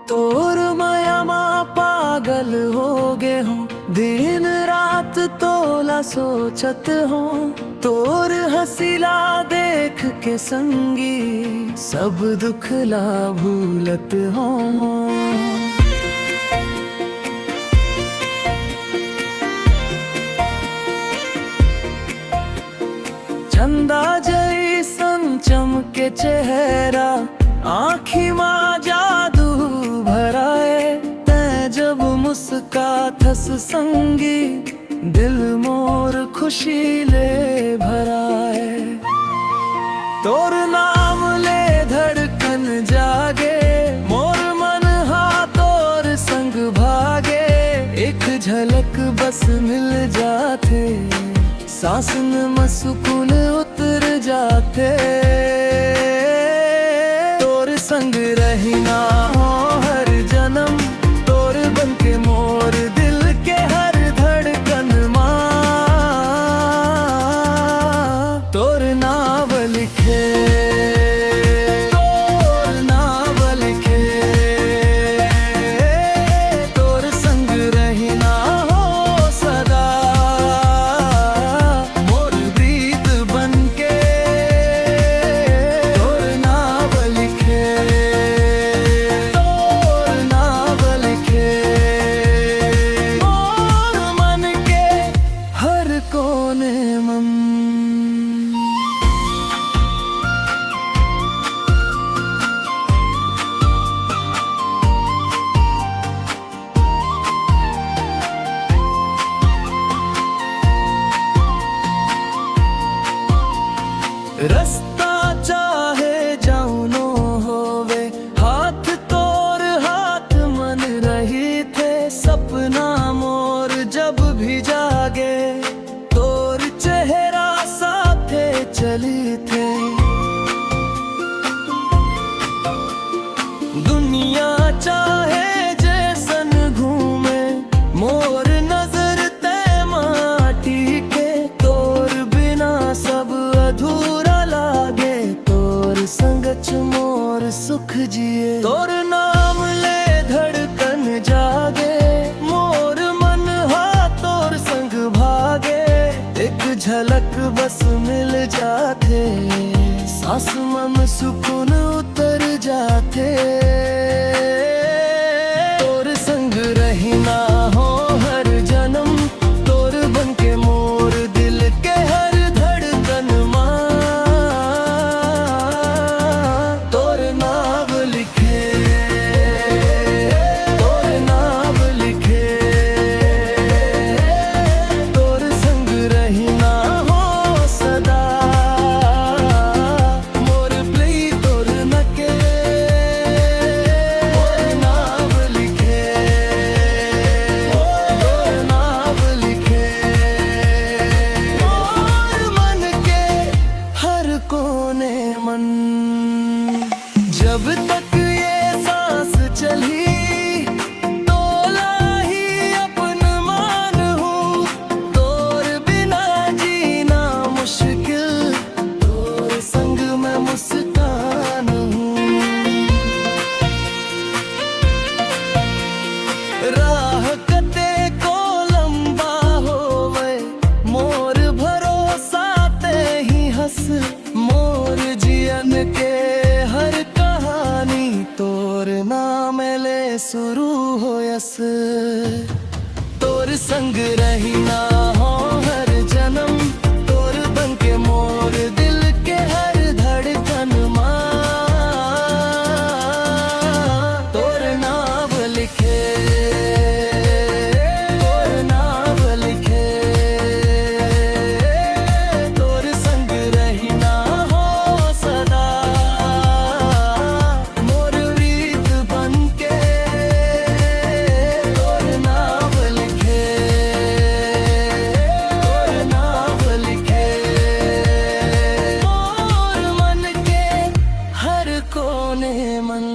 तोर माया पागल हो गे हो, दिन रात तोला सोचत हो। तोर हसीला देख के संगी सब दुखला भूलत हो। चंदा जैसन चमके चेहरा, आँखी माँ जादू भराए। तै जब मुस्काथस संगी, दिल मोर खुशी ले भराए। तोर नाम ले धड़कन जागे, मोर मन हा तोर संग भागे। एक झलक बस मिल जाते, सांसन में सुकून उतर जाते। तोर संग रहना हो हर जन्म, तोर बन के मोर दिल के हर धड़कन माँ। तोर नाव लिखे, तोर नाव लिखे। तोर संग रहना हो सदा, मोर प्रीत बन के। तोर नाव लिखे, तोर नाव लिखे। मोर मन के हर कोने मन। रास्ता चाहे जाऊनो होवे, हाथ तोर हाथ मन रही थे। सपना मोर जब भी जागे, तोर चेहरा साथे चली थे। दुनिया चाहे जैसन घूमे, मोर नजर तय माटी के। तोर बिना सब अधूरा लागे, तोर संगच मोर सुख जिए। तोर नाम ले धड़कन जागे, मोर मन हा तोर संग भागे। एक झलक बस मिल जाते, सांस में सुकून उतर जाते। तोर संग रहना हो हर जन्म, तोर बन के मोर दिल के हर धड़कन माँ। तोर नाव लिखे, तोर नाव लिखे। तोर संग रहना हो सदा, मोर प्ली तोर नके। तोर नाव लिखे, तोर नाव लिखे। मोर मन के हर कोने मन। जब तक ये सांस चली, तोला ही अपन मान हूँ। तोर बिना जीना मुश्किल, तोर संग मैं मुस्कान हूँ। राह कते को लंबा होवे, मोर भरोसा ते ही हंस। मोर जियन के हर कहानी, तोर नाम ले शुरू हो यस। तोर संग रहना हो हर जन्म, तोर बन के मोर दिल के हर धड़कन माँ। तोर नाव लिखे, तोर नाव लिखे। तोर संग रहना हो सदा, मोर प्रीत बन के। तोर नाव लिखे, तोर नाव लिखे। मोर मन के हर कोने मन।